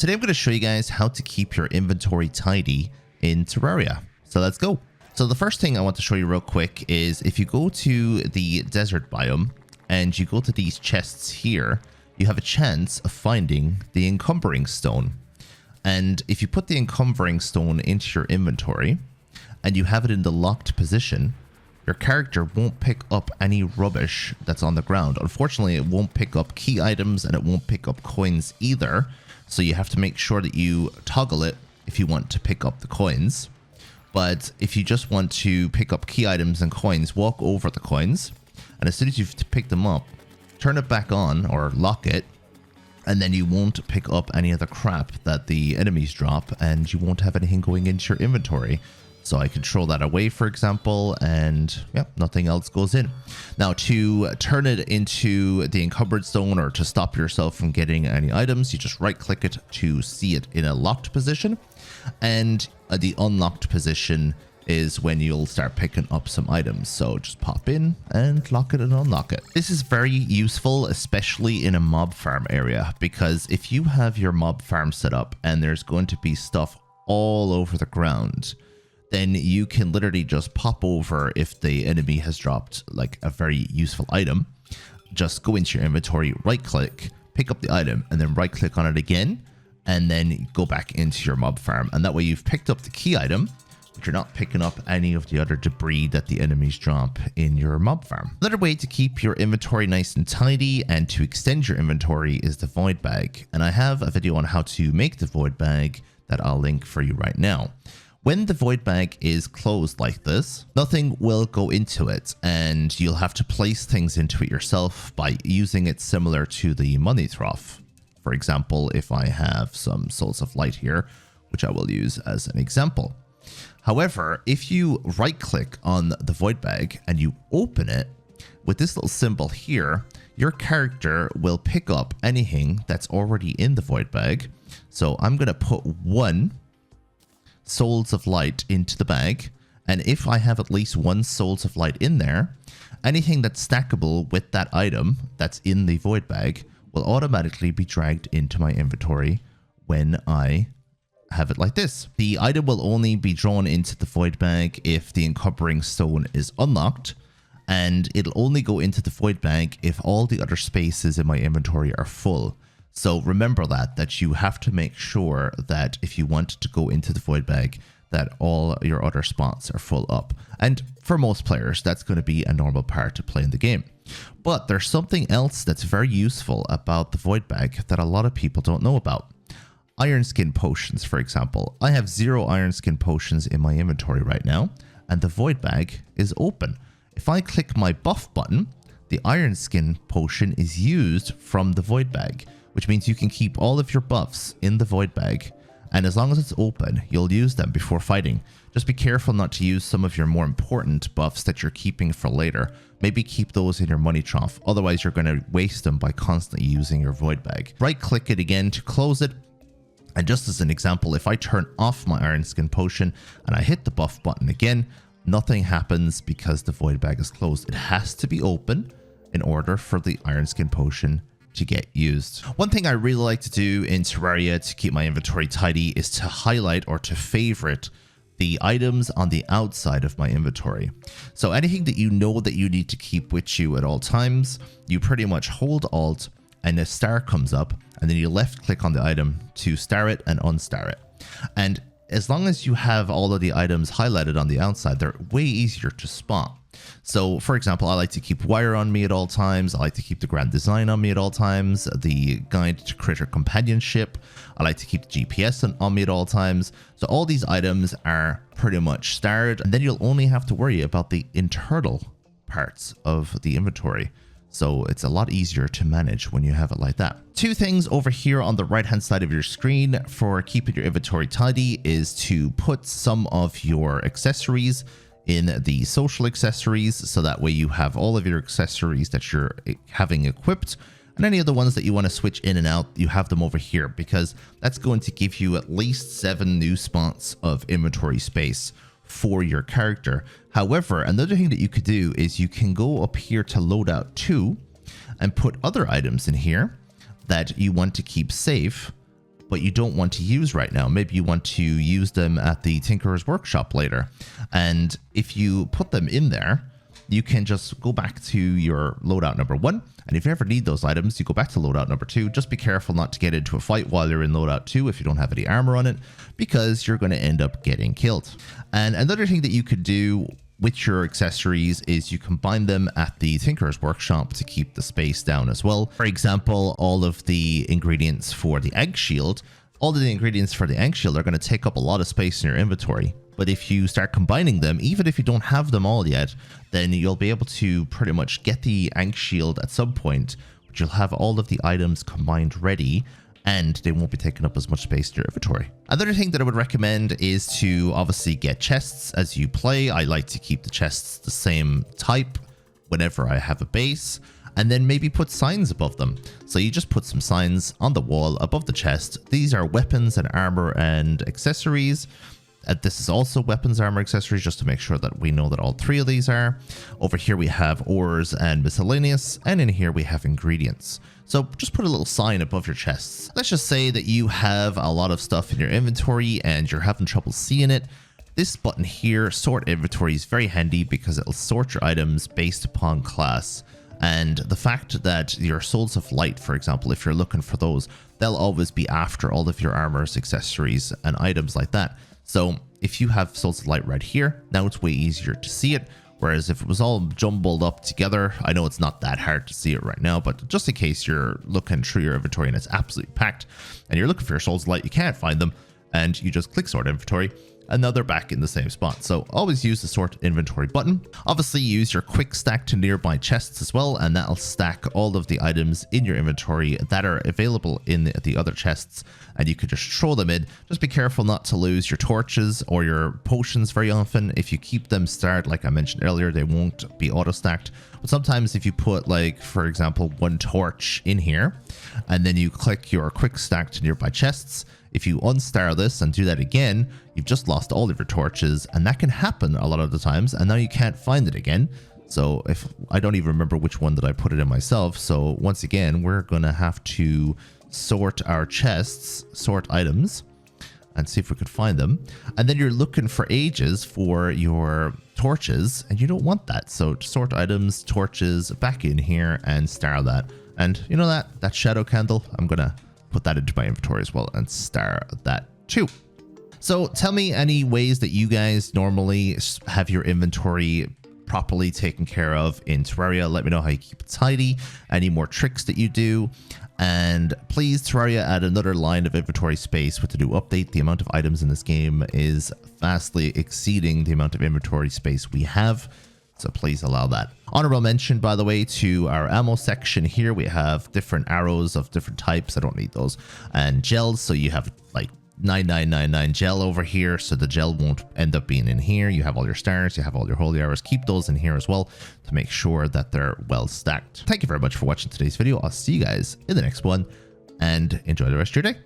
Today I'm going to show you guys how to keep your inventory tidy in Terraria. So let's go. So the first thing I want to show you real quick is if you go to the desert biome and you go to these chests here, you have a chance of finding the encumbering stone. And if you put the encumbering stone into your inventory and you have it in the locked position, your character won't pick up any rubbish that's on the ground. Unfortunately, it won't pick up key items and it won't pick up coins either. So you have to make sure that you toggle it if you want to pick up the coins. But if you just want to pick up key items and coins, walk over the coins. And as soon as you've picked them up, turn it back on or lock it. And then you won't pick up any of the crap that the enemies drop. And you won't have anything going into your inventory. So I control that away, for example, and yeah, nothing else goes in. Now, to turn it into the encumbered stone or to stop yourself from getting any items, you just right click it to see it in a locked position. And the unlocked position is when you'll start picking up some items. So just pop in and lock it and unlock it. This is very useful, especially in a mob farm area, because if you have your mob farm set up and there's going to be stuff all over the ground, then you can literally just pop over if the enemy has dropped like a very useful item. Just go into your inventory, right click, pick up the item, and then right click on it again, and then go back into your mob farm. And that way you've picked up the key item, but you're not picking up any of the other debris that the enemies drop in your mob farm. Another way to keep your inventory nice and tidy and to extend your inventory is the void bag. And I have a video on how to make the void bag that I'll link for you right now. When the void bag is closed like this, nothing will go into it, and you'll have to place things into it yourself by using it similar to the money trough. For example, if I have some souls of light here, which I will use as an example. However, if you right click on the void bag and you open it with this little symbol here, your character will pick up anything that's already in the void bag. So I'm going to put 1 souls of light into the bag, and if I have at least 1 souls of light in there, anything that's stackable with that item that's in the void bag will automatically be dragged into my inventory when I have it like this. The item will only be drawn into the void bag if the encumbering stone is unlocked, and it'll only go into the void bag if all the other spaces in my inventory are full. So remember that you have to make sure that if you want to go into the void bag, that all your other spots are full up. And for most players, that's going to be a normal part to play in the game. But there's something else that's very useful about the void bag that a lot of people don't know about. Iron skin potions, for example. I have 0 iron skin potions in my inventory right now, and the void bag is open. If I click my buff button, the iron skin potion is used from the void bag, which means you can keep all of your buffs in the void bag, and as long as it's open, you'll use them before fighting. Just be careful not to use some of your more important buffs that you're keeping for later. Maybe keep those in your money trough, otherwise you're going to waste them by constantly using your void bag. Right click it again to close it, and just as an example, if I turn off my iron skin potion and I hit the buff button again, nothing happens because the void bag is closed. It has to be open in order for the iron skin potion to get used. One thing I really like to do in Terraria to keep my inventory tidy is to highlight or to favorite the items on the outside of my inventory. So anything that you know that you need to keep with you at all times, you pretty much hold Alt and a star comes up, and then you left click on the item to star it and unstar it. And as long as you have all of the items highlighted on the outside, they're way easier to spot. So for example, I like to keep wire on me at all times. I like to keep the grand design on me at all times. The guide to critter companionship. I like to keep the GPS on me at all times. So all these items are pretty much starred, and then you'll only have to worry about the internal parts of the inventory. So it's a lot easier to manage when you have it like that. 2 things over here on the right hand side of your screen for keeping your inventory tidy is to put some of your accessories in the social accessories, so that way you have all of your accessories that you're having equipped, and any of the ones that you want to switch in and out, you have them over here, because that's going to give you at least 7 new spots of inventory space for your character. However, another thing that you could do is you can go up here to Loadout 2 and put other items in here that you want to keep safe but you don't want to use right now. Maybe you want to use them at the Tinkerer's Workshop later. And if you put them in there, you can just go back to your loadout number 1. And if you ever need those items, you go back to loadout number 2. Just be careful not to get into a fight while you're in loadout 2 if you don't have any armor on it, because you're going to end up getting killed. And another thing that you could do with your accessories is you combine them at the Tinkerer's Workshop to keep the space down as well. For example, all of the ingredients for the egg shield, are going to take up a lot of space in your inventory. But if you start combining them, even if you don't have them all yet, then you'll be able to pretty much get the egg shield at some point, but you'll have all of the items combined ready, and they won't be taking up as much space in your inventory. Another thing that I would recommend is to obviously get chests as you play. I like to keep the chests the same type whenever I have a base, and then maybe put signs above them. So you just put some signs on the wall above the chest. These are weapons and armor and accessories. This is also weapons, armor, accessories, just to make sure that we know that all 3 of these are. Over here we have ores and miscellaneous, and in here we have ingredients. So just put a little sign above your chests. Let's just say that you have a lot of stuff in your inventory and you're having trouble seeing it. This button here, sort inventory, is very handy because it'll sort your items based upon class. And the fact that your souls of light, for example, if you're looking for those, they'll always be after all of your armors, accessories, and items like that. So if you have souls of light right here, now it's way easier to see it. Whereas if it was all jumbled up together, I know it's not that hard to see it right now, but just in case you're looking through your inventory and it's absolutely packed and you're looking for your souls of light, you can't find them, and you just click sort inventory, and now they're back in the same spot. So always use the sort inventory button. Obviously use your quick stack to nearby chests as well, and that'll stack all of the items in your inventory that are available in the other chests, and you could just throw them in. Just be careful not to lose your torches or your potions very often. If you keep them starred, like I mentioned earlier, they won't be auto stacked. But sometimes if you put, like, for example, 1 torch in here, and then you click your quick stack to nearby chests, if you unstar this and do that again, you've just lost all of your torches, and that can happen a lot of the times, and now you can't find it again. So if I don't even remember which one that I put it in myself. So once again, we're going to have to sort our chests, sort items, and see if we could find them. And then you're looking for ages for your torches, and you don't want that. So sort items, torches, back in here and star that. And you know that shadow candle, I'm going to put that into my inventory as well and star that too. So tell me any ways that you guys normally have your inventory properly taken care of in Terraria. Let me know how you keep it tidy, any more tricks that you do. And please, Terraria, add another line of inventory space with the new update. The amount of items in this game is vastly exceeding the amount of inventory space we have. So please allow that. Honorable mention, by the way, to our ammo section here. We have different arrows of different types. I don't need those. And gels. So you have like 9999 gel over here. So the gel won't end up being in here. You have all your stars. You have all your holy arrows. Keep those in here as well to make sure that they're well stacked. Thank you very much for watching today's video. I'll see you guys in the next one, and enjoy the rest of your day.